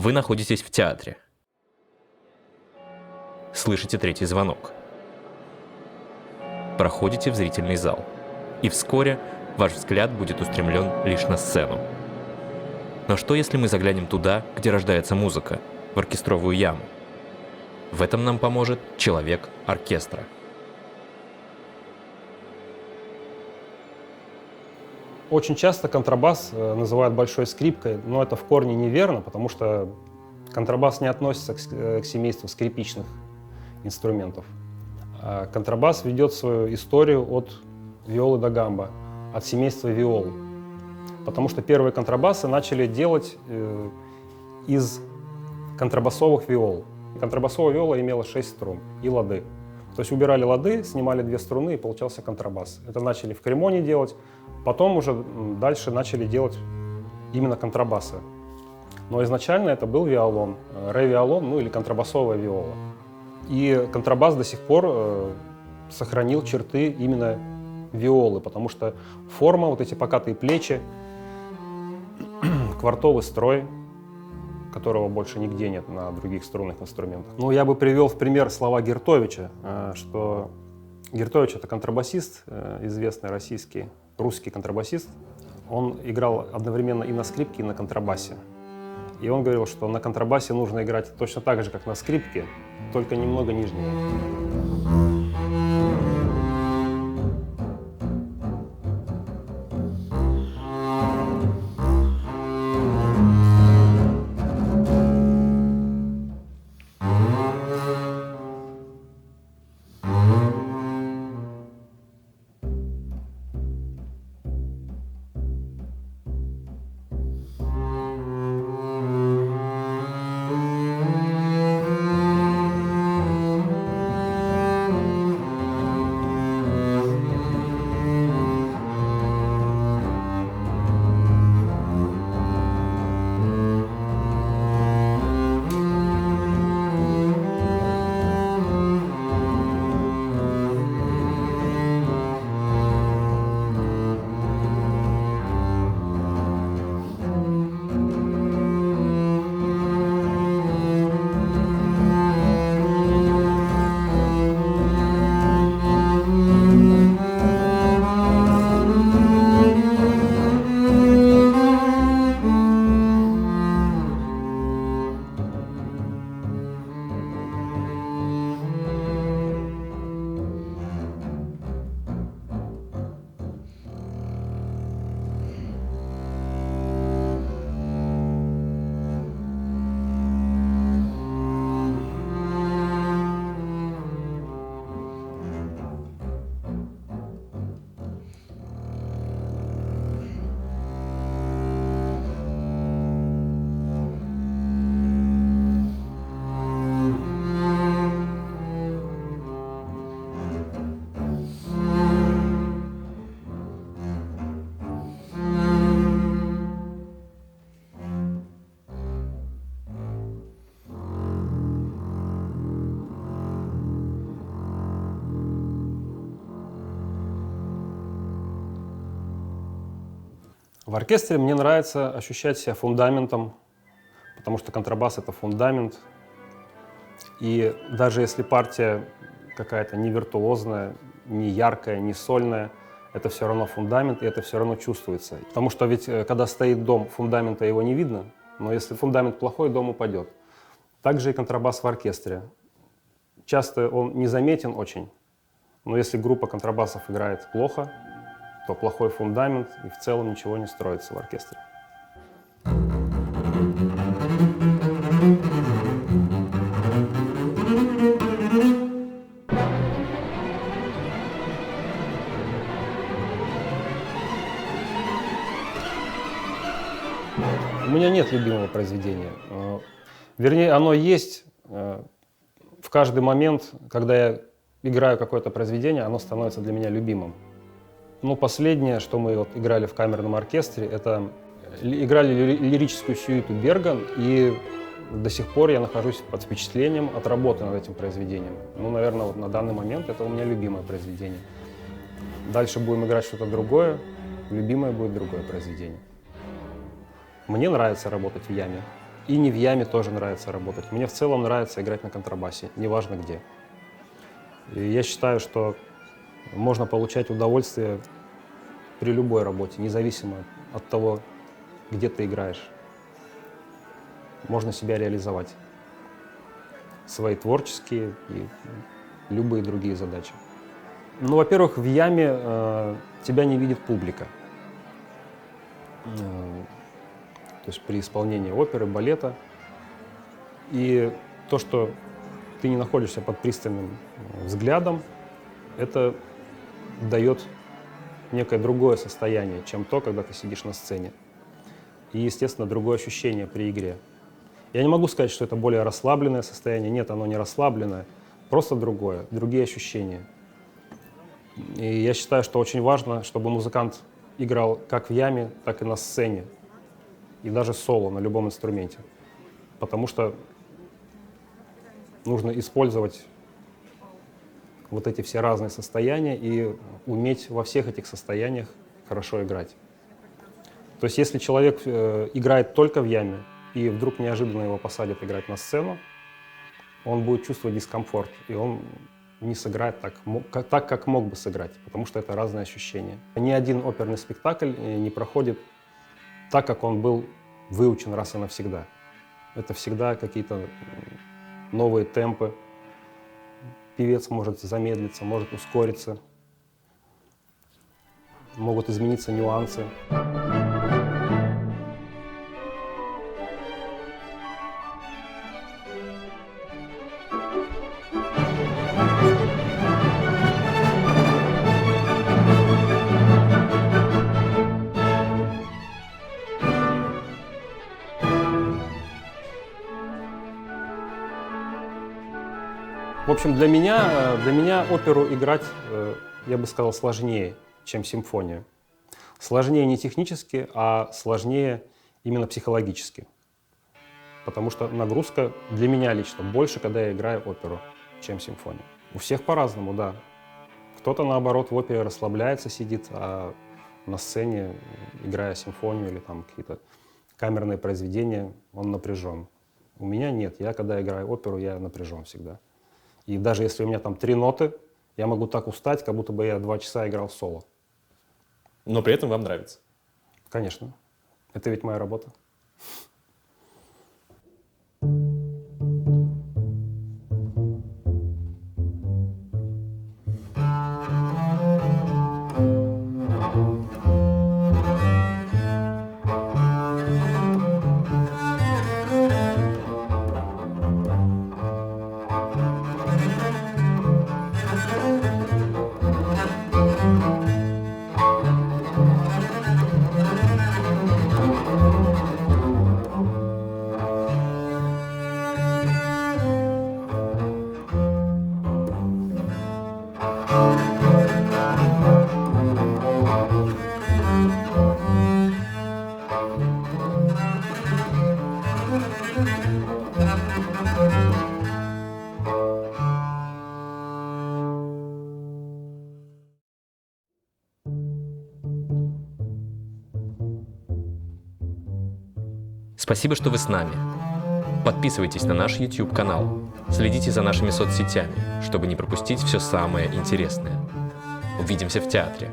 Вы находитесь в театре. Слышите третий звонок. Проходите в зрительный зал. И вскоре ваш взгляд будет устремлен лишь на сцену. Но что, если мы заглянем туда, где рождается музыка, в оркестровую яму? В этом нам поможет человек оркестра. Очень часто контрабас называют большой скрипкой, но это в корне неверно, потому что контрабас не относится к семейству скрипичных инструментов. Контрабас ведет свою историю от виолы да гамбо, от семейства виол. Потому что первые контрабасы начали делать из контрабасовых виол. Контрабасовая виола имела 6 струн и лады. То есть убирали лады, снимали 2 струны и получался контрабас. Это начали в Кремоне делать, потом уже дальше начали делать именно контрабасы. Но изначально это был виолон, ре-виолон, или контрабасовая виола. И контрабас до сих пор сохранил черты именно виолы, потому что форма, вот эти покатые плечи, квартовый строй, которого больше нигде нет на других струнных инструментах. Ну, я бы привел в пример слова Гертовича, что Гертович — это контрабасист, известный русский контрабасист. Он играл одновременно и на скрипке, и на контрабасе. И он говорил, что на контрабасе нужно играть точно так же, как на скрипке, только немного нижнего. В оркестре мне нравится ощущать себя фундаментом, потому что контрабас — это фундамент. И даже если партия какая-то не виртуозная, не яркая, не сольная, это все равно фундамент, и это все равно чувствуется. Потому что ведь когда стоит дом, фундамента его не видно, но если фундамент плохой, дом упадет. Также и контрабас в оркестре. Часто он незаметен очень, но если группа контрабасов играет плохо, то плохой фундамент, и в целом ничего не строится в оркестре. У меня нет любимого произведения. Вернее, оно есть в каждый момент, когда я играю какое-то произведение, оно становится для меня любимым. Ну, последнее, что мы играли в камерном оркестре, это играли лирическую сюиту Берган, и до сих пор я нахожусь под впечатлением от работы над этим произведением. Ну, наверное, вот на данный момент это у меня любимое произведение. Дальше будем играть что-то другое, любимое будет другое произведение. Мне нравится работать в яме. И не в яме тоже нравится работать. Мне в целом нравится играть на контрабасе, неважно где. И я считаю, что можно получать удовольствие при любой работе, независимо от того, где ты играешь. Можно себя реализовать. Свои творческие и любые другие задачи. Ну, во-первых, в яме тебя не видит публика. То есть при исполнении оперы, балета. И то, что ты не находишься под пристальным взглядом, это дает некое другое состояние, чем то, когда ты сидишь на сцене. И, естественно, другое ощущение при игре. Я не могу сказать, что это более расслабленное состояние. Нет, оно не расслабленное, просто другое, другие ощущения. И я считаю, что очень важно, чтобы музыкант играл как в яме, так и на сцене. И даже соло на любом инструменте. Потому что нужно использовать вот эти все разные состояния и уметь во всех этих состояниях хорошо играть. То есть если человек играет только в яме, и вдруг неожиданно его посадят играть на сцену, он будет чувствовать дискомфорт, и он не сыграет так, как мог бы сыграть, потому что это разные ощущения. Ни один оперный спектакль не проходит так, как он был выучен раз и навсегда. Это всегда какие-то новые темпы. Певец может замедлиться, может ускориться, могут измениться нюансы. В общем, для меня оперу играть, я бы сказал, сложнее, чем симфонию. Сложнее не технически, а сложнее именно психологически. Потому что нагрузка для меня лично больше, когда я играю оперу, чем симфонию. У всех по-разному, да. Кто-то, наоборот, в опере расслабляется, сидит, а на сцене, играя симфонию или там какие-то камерные произведения, он напряжен. У меня нет. Я, когда играю оперу, я напряжен всегда. И даже если у меня там 3 ноты, я могу так устать, как будто бы я 2 часа играл соло. Но при этом вам нравится? Конечно. Это ведь моя работа. Спасибо, что вы с нами. Подписывайтесь на наш YouTube-канал, следите за нашими соцсетями, чтобы не пропустить все самое интересное. Увидимся в театре.